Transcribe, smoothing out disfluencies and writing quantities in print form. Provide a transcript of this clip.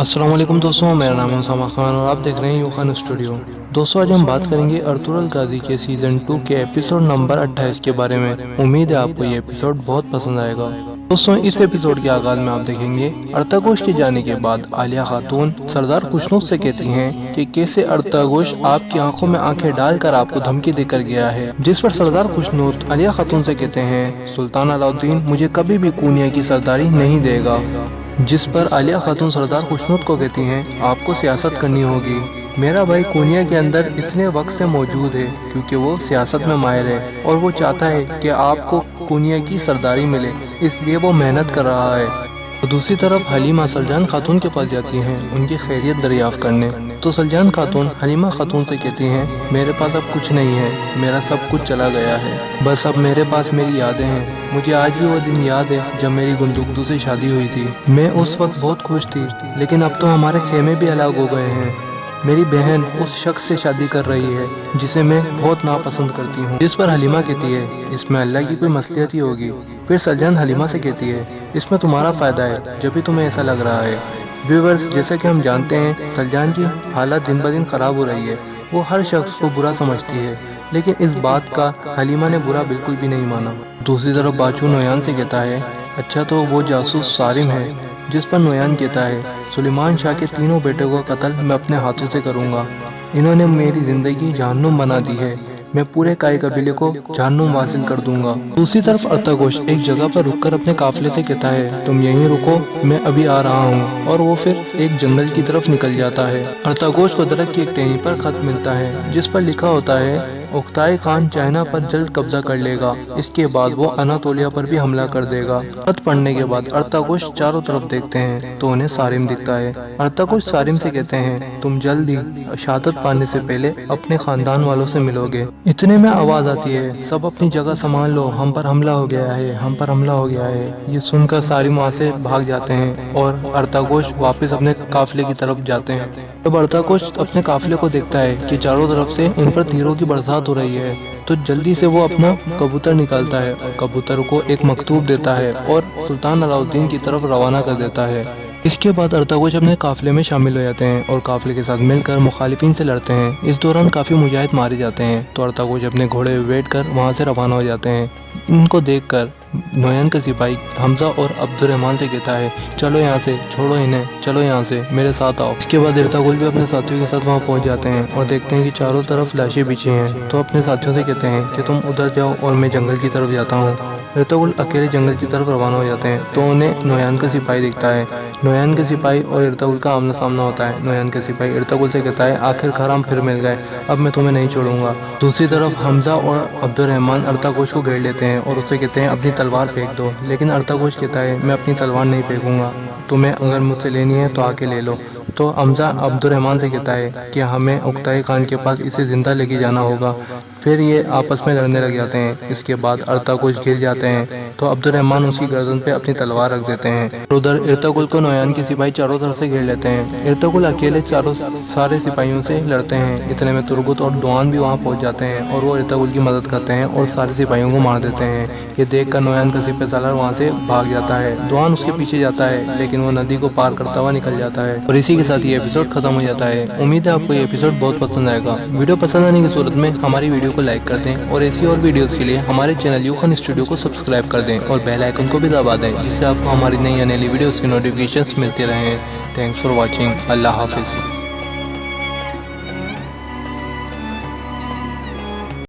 السلام علیکم دوستوں، میرا نام ہے اسامہ خان اور آپ دیکھ رہے ہیں یوخان اسٹوڈیو۔ دوستوں، آج ہم بات کریں گے ارطغرل الغازی کے سیزن 2 کے ایپیسوڈ نمبر 28 کے بارے میں۔ امید ہے آپ کو یہ ایپیسوڈ بہت پسند آئے گا۔ دوستوں، اس ایپیسوڈ کے آغاز میں آپ دیکھیں گے ارطغرل کے جانے کے بعد عالیہ خاتون سردار خوشنود سے کہتی ہیں کہ کیسے ارطغرل آپ کی آنکھوں میں آنکھیں ڈال کر آپ کو دھمکی دے کر گیا ہے، جس پر سردار خوشنود عالیہ خاتون سے کہتے ہیں سلطان علاء الدین مجھے کبھی بھی کونیا کی سرداری نہیں دے گا، جس پر عالیہ خاتون سردار خوشنود کو کہتی ہیں آپ کو سیاست کرنی ہوگی، میرا بھائی کونیا کے اندر اتنے وقت سے موجود ہے کیونکہ وہ سیاست میں ماہر ہے اور وہ چاہتا ہے کہ آپ کو کونیا کی سرداری ملے، اس لیے وہ محنت کر رہا ہے۔ دوسری طرف حلیمہ سلجان خاتون کے پاس جاتی ہیں ان کی خیریت دریافت کرنے، تو سلجان خاتون حلیمہ خاتون سے کہتی ہیں میرے پاس اب کچھ نہیں ہے، میرا سب کچھ چلا گیا ہے، بس اب میرے پاس میری یادیں ہیں، مجھے آج بھی وہ دن یاد ہے جب میری گندگدو سے شادی ہوئی تھی، میں اس وقت بہت خوش تھی، لیکن اب تو ہمارے خیمے بھی الگ ہو گئے ہیں، میری بہن اس شخص سے شادی کر رہی ہے جسے میں بہت ناپسند کرتی ہوں، جس پر حلیمہ کہتی ہے اس میں اللہ کی کوئی مصلحت ہی ہوگی۔ پھر سلجان حلیمہ سے کہتی ہے اس میں تمہارا فائدہ ہے جب بھی تمہیں ایسا لگ رہا ہے۔ ویورز، جیسا کہ ہم جانتے ہیں سلجان کی حالت دن بدن خراب ہو رہی ہے، وہ ہر شخص کو برا سمجھتی ہے، لیکن اس بات کا حلیمہ نے برا بالکل بھی نہیں مانا۔ دوسری طرف باچو نویان سے کہتا ہے اچھا تو وہ جاسوس صارم ہے، جس پر نویان کہتا ہے سلیمان شاہ کے تینوں بیٹوں کا قتل میں اپنے ہاتھوں سے کروں گا، انہوں نے میری زندگی جہنم بنا دی ہے، میں پورے کائی قبیلے کو جہنم واصل کر دوں گا۔ دوسری طرف ارطغرل ایک جگہ پر رک کر اپنے قافلے سے کہتا ہے تم یہیں رکو، میں ابھی آ رہا ہوں، اور وہ پھر ایک جنگل کی طرف نکل جاتا ہے۔ ارطغرل کو درخت کی ایک ٹہنی پر خط ملتا ہے جس پر لکھا ہوتا ہے اوکتائے خان چائنا پر جلد قبضہ کر لے گا، اس کے بعد وہ اناتولیا پر بھی حملہ کر دے گا۔ خط پڑھنے کے بعد ارطغرل چاروں طرف دیکھتے ہیں تو انہیں صارم دکھتا ہے۔ ارطغرل صارم سے کہتے ہیں تم جلد ہی شہادت پانے سے پہلے اپنے خاندان والوں سے ملو گے۔ اتنے میں آواز آتی ہے سب اپنی جگہ سنبھال لو، ہم پر حملہ ہو گیا ہے، ہم پر حملہ ہو گیا ہے۔ یہ سن کر صارم وہاں سے بھاگ جاتے ہیں اور ارطغرل واپس اپنے قافلے کی طرف جاتے ہیں۔ جب ارطغرل اپنے قافلے کو دیکھتا ہے کہ چاروں طرف سے ان پر تیروں کی برسات ہو رہی ہے تو جلدی سے وہ اپنا کبوتر نکالتا ہے اور کبوتر کو ایک مکتوب دیتا ہے اور سلطان علاء الدین کی طرف روانہ کر دیتا ہے۔ اس کے بعد ارطغرل اپنے قافلے میں شامل ہو جاتے ہیں اور قافلے کے ساتھ مل کر مخالفین سے لڑتے ہیں۔ اس دوران کافی مجاہد مارے جاتے ہیں تو ارطغرل اپنے گھوڑے پہ بیٹھ کر وہاں سے روانہ ہو جاتے ہیں۔ ان کو دیکھ کر نویان کا سپاہی حمزہ اور عبد الرحمن سے کہتا ہے چلو یہاں سے، چھوڑو انہیں، چلو یہاں سے، میرے ساتھ آؤ۔ اس کے بعد ارطغرل بھی اپنے ساتھیوں کے ساتھ وہاں پہنچ جاتے ہیں اور دیکھتے ہیں کہ چاروں طرف لاشیں بچھی ہیں، تو اپنے ساتھیوں سے کہتے ہیں کہ تم ادھر جاؤ اور میں جنگل کی طرف جاتا ہوں۔ ارطغرل اکیلے جنگل کی طرف روانہ ہو جاتے ہیں تو انہیں نویان کا سپاہی دکھتا ہے۔ نویان کے سپاہی اور ارطغرل کا آمنا سامنا ہوتا ہے۔ نویان کے سپاہی ارطغرل سے کہتا ہے آخر کار ہم پھر مل گئے، اب میں تمہیں نہیں چھوڑوں گا۔ دوسری طرف حمزہ اور عبد الرحمن ارطغرل کو گھیر لیتے ہیں اور اسے کہتے ہیں اپنی تلوار پھینک دو، لیکن ارطغرل کہتا ہے میں اپنی تلوار نہیں پھینکوں گا، تمہیں اگر مجھ سے لینی ہے تو آ کے لے لو۔ تو حمزہ عبد الرحمن سے کہتا ہے کہ ہمیں اوکتائے خان کے پاس اسے زندہ لے کے جانا ہوگا۔ پھر یہ آپس میں لڑنے لگ جاتے ہیں۔ اس کے بعد ارطغرل گر جاتے ہیں تو عبد الرحمن اس کی گردن پہ اپنی تلوار رکھ دیتے ہیں۔ ادھر ارطغرل کو نویان کے سپاہی چاروں طرف سے گھیر لیتے ہیں۔ ارطغرل اکیلے سارے سپاہیوں سے لڑتے ہیں۔ اتنے میں ترگت اور دوان بھی وہاں پہنچ جاتے ہیں اور وہ ارطغرل کی مدد کرتے ہیں اور سارے سپاہیوں کو مار دیتے ہیں۔ یہ دیکھ کر نویان کا سپہ سالار وہاں سے بھاگ جاتا ہے۔ دوان اس کے پیچھے جاتا ہے لیکن وہ ندی کو پار کرتا ہوا نکل جاتا ہے اور اسی کے ساتھ یہ ایپیسوڈ ختم ہو جاتا ہے۔ امید ہے آپ کو یہ ایپیسوڈ بہت پسند آئے گا۔ ویڈیو پسند آنے کی صورت میں ہماری ویڈیو کو لائک کر دیں اور ایسی اور ویڈیوز کے لیے ہمارے چینل یوخان اسٹوڈیو کو سبسکرائب کر دیں اور بیل آئیکن کو بھی دبا دیں جس سے آپ کو ہماری نئی آنے والی ویڈیوز کی نوٹیفیکیشنز ملتی رہیں۔ Thanks for watching. اللہ حافظ۔